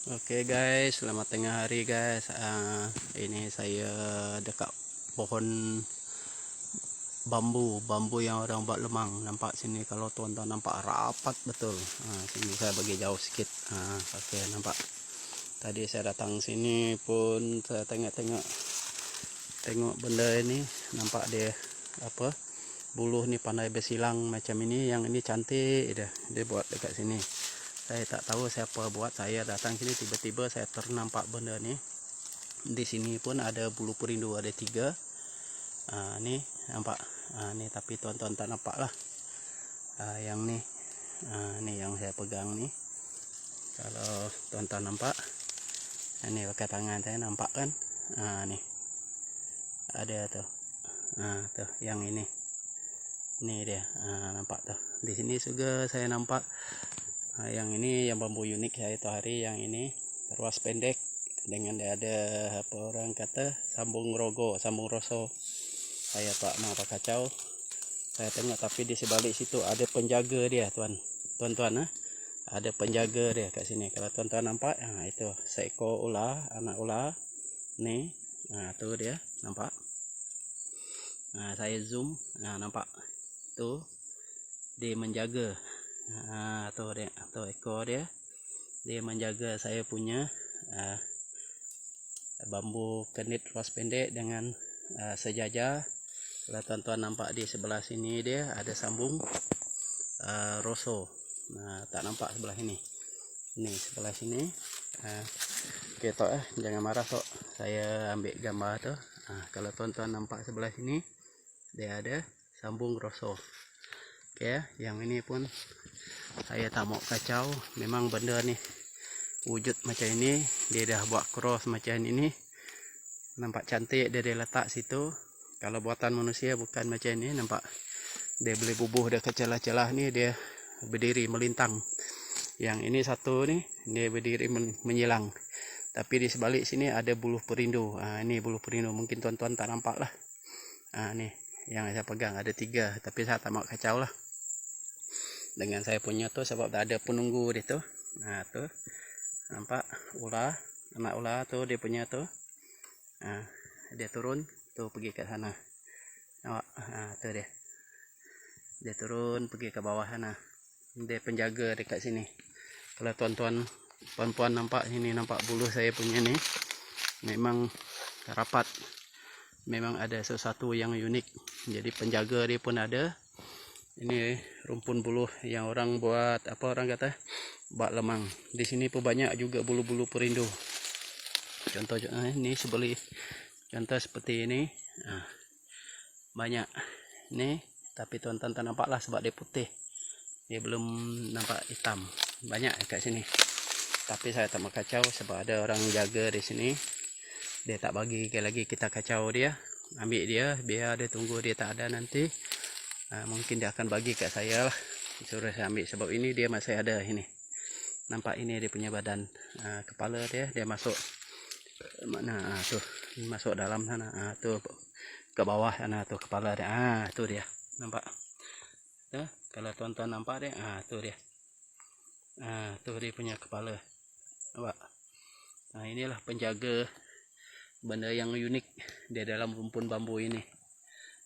Oke guys, selamat tengah hari guys. Ini saya dekat pohon bambu yang orang buat lemang. Nampak sini, kalau tuan-tuan nampak rapat betul. Sini saya bagi jauh sikit. Oke, nampak. Tadi saya datang sini pun saya tengok benda ini, nampak dia apa? Buluh ni pandai bersilang macam ini. Yang ini cantik dia buat dekat sini. Saya tak tahu siapa buat. Saya datang sini tiba-tiba saya ternampak benda ni. Di sini pun ada bulu perindu, ada 3. Ni nampak. Ni tapi tuan-tuan tak nampak lah. Yang ni, ni yang saya pegang ni. Kalau tuan-tuan nampak, ni pakai tangan saya nampak kan? Ni ada tu. Tuh yang ini. Ni dia. Nampak tuh. Di sini juga saya nampak. Yang ini yang bambu unik saya itu hari. Yang ini ruas pendek dengan dia ada apa orang kata sambung roso. Saya tak mau apa kacau. Saya tengok tapi di sebalik situ ada penjaga dia tuan-tuan. Ada penjaga dia kat sini. Kalau tuan-tuan nampak, itu seekor ular, anak ular ni. Tu dia nampak. Saya zoom, nampak tu dia menjaga. Tu ekor dia menjaga saya punya bambu kenit ruas pendek dengan sejajar. Kalau tuan-tuan nampak di sebelah sini dia ada sambung roso. Tak nampak sebelah ini. Ni sebelah sini. Okay, tok jangan marah tok. Saya ambil gambar tu. Kalau tuan-tuan nampak sebelah sini dia ada sambung roso. Okay, yang ini pun saya tak mau kacau. Memang benda ni wujud macam ini, dia dah buat cross macam ini. Nampak cantik dia letak situ. Kalau buatan manusia bukan macam ini. Nampak dia boleh bubuh dah ke celah-celah ni, dia berdiri melintang. Yang ini satu ni dia berdiri menyilang. Tapi di sebalik sini ada buluh perindu. Ini buluh perindu, mungkin tuan-tuan tak nampak lah. Ni yang saya pegang ada 3, tapi saya tak mau kacau lah dengan saya punya tu, sebab tak ada penunggu dia tu. Tu nampak ular, anak ular tu dia punya tu. Dia turun tu pergi ke sana. Nampak? Tu dia turun pergi ke bawah sana. Dia penjaga dekat sini. Kalau tuan-tuan puan-puan nampak sini, nampak buluh saya punya ni memang rapat. Memang ada sesuatu yang unik. Jadi penjaga dia pun ada. Ini rumpun buluh yang orang buat apa orang kata buat lemang. Di sini pun banyak juga bulu-bulu perindu. Contoh ini sebeli. Contoh seperti ini. Banyak ni, tapi tuan-tuan tak nampak lah sebab dia putih. Dia belum nampak hitam. Banyak kat sini. Tapi saya tak mau kacau sebab ada orang jaga di sini. Dia tak bagi lagi kita kacau dia. Ambil dia, biar dia tunggu dia tak ada nanti. Mungkin dia akan bagi kat saya lah. Suruh saya ambil sebab ini dia masih ada ini. Nampak ini dia punya badan. Kepala dia masuk mana tu. Masuk dalam sana. Tu ke bawah sana tu kepala dia. Tu dia. Nampak. Tuh, kalau tuan-tuan nampak dia, tu dia. Tu dia punya kepala. Nampak. Inilah penjaga benda yang unik di dalam rumpun bambu ini.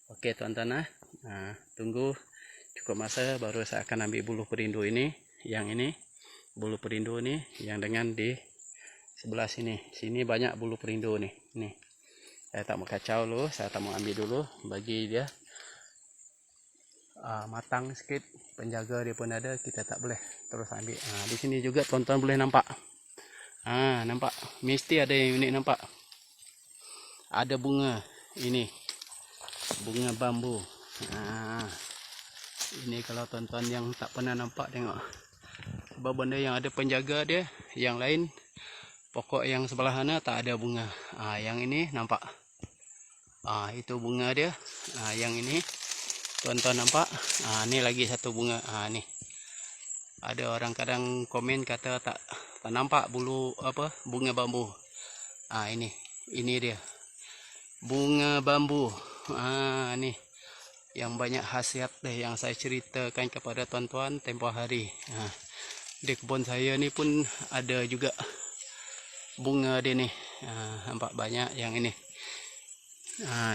Okey tuan-tuan, tunggu cukup masa baru saya akan ambil buluh perindu ini. Yang ini buluh perindu ni yang dengan di sebelah sini. Sini banyak buluh perindu ni. Ni. Saya tak mau kacau dulu, saya tak mau ambil dulu, bagi dia matang sikit. Penjaga dia pun ada, kita tak boleh terus ambil. Di sini juga tuan-tuan boleh nampak. Nampak, mesti ada yang unik nampak. Ada bunga ini. Bunga bambu. Ini kalau tuan-tuan yang tak pernah nampak, tengok. Sebab benda yang ada penjaga dia. Yang lain, pokok yang sebelah sana tak ada bunga. Yang ini nampak. Itu bunga dia. Yang ini tuan-tuan nampak. Ni lagi satu bunga. Ni. Ada orang kadang komen kata tak nampak bulu apa bunga bambu. Ini dia. Bunga bambu. Ni yang banyak khasiat deh yang saya ceritakan kepada tuan-tuan tempoh hari. Di kebun saya ni pun ada juga bunga dia nih. Nampak banyak yang ini.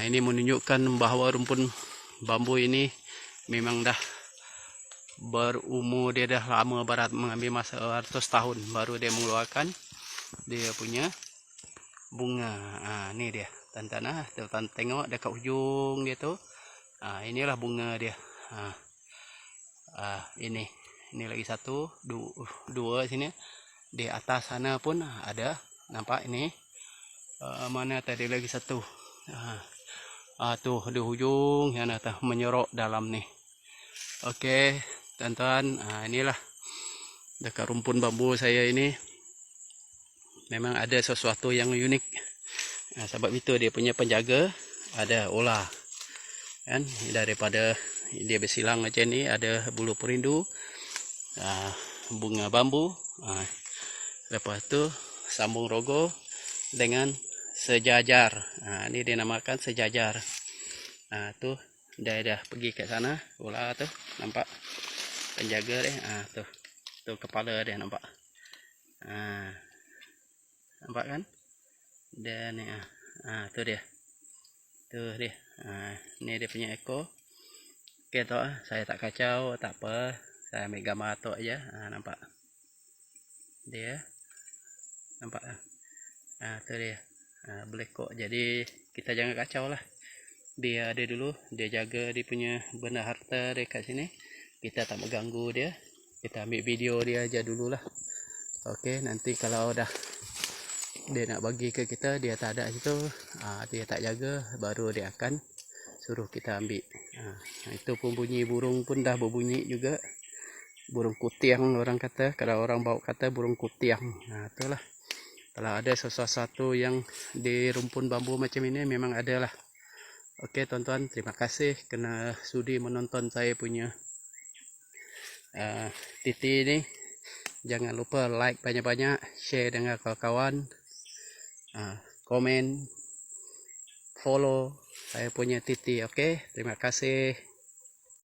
Ini menunjukkan bahawa rumpun bambu ini memang dah berumur, dia dah lama berat, mengambil masa 100 tahun baru dia mengeluarkan dia punya bunga. Ni dia tuan-tuan, tuan tengok dekat ujung dia tu. Inilah bunga dia. Ini lagi satu, dua sini. Di atas sana pun ada, nampak ini. Mana tadi lagi satu. Tuh di ujung yang atas menyorok dalam nih. Okey, tuan-tuan, inilah dekat rumpun bambu saya ini. Memang ada sesuatu yang unik. Sebab itu dia punya penjaga ada ular. Kan, daripada dia bersilang macam ni, ada bulu perindu, bunga bambu, lepas tu sambung rogo dengan sejajar. Ni dia namakan sejajar. Tu dia dah pergi ke sana, ular tu nampak penjaga dia. Tu kepala dia nampak. Nampak kan? Dan ni tu dia. Tu dia. Ni dia punya ekor. Okey tu, saya tak kacau, tak apa. Saya ambil gambar tu aja. Nampak. Dia. Nampak. Tu dia. Belekok. Jadi kita jangan kacau lah. Biar dia dulu, dia jaga dia punya benda harta dia kat sini. Kita tak mengganggu dia. Kita ambil video dia aja dululah. Okey, nanti kalau dah dia nak bagi ke kita, dia tak ada situ, dia tak jaga, baru dia akan suruh kita ambil. Itu pun bunyi burung pun dah berbunyi juga. Burung kutiang orang kata, kalau orang bawa kata burung kutiang. Itulah. Kalau ada sesuatu yang di rumpun bambu macam ini, memang ada lah. Okey tuan-tuan, terima kasih kerana sudi menonton saya punya titi ni. Jangan lupa like banyak-banyak, share dengan kawan-kawan, komen, follow saya punya titi. Okey, terima kasih.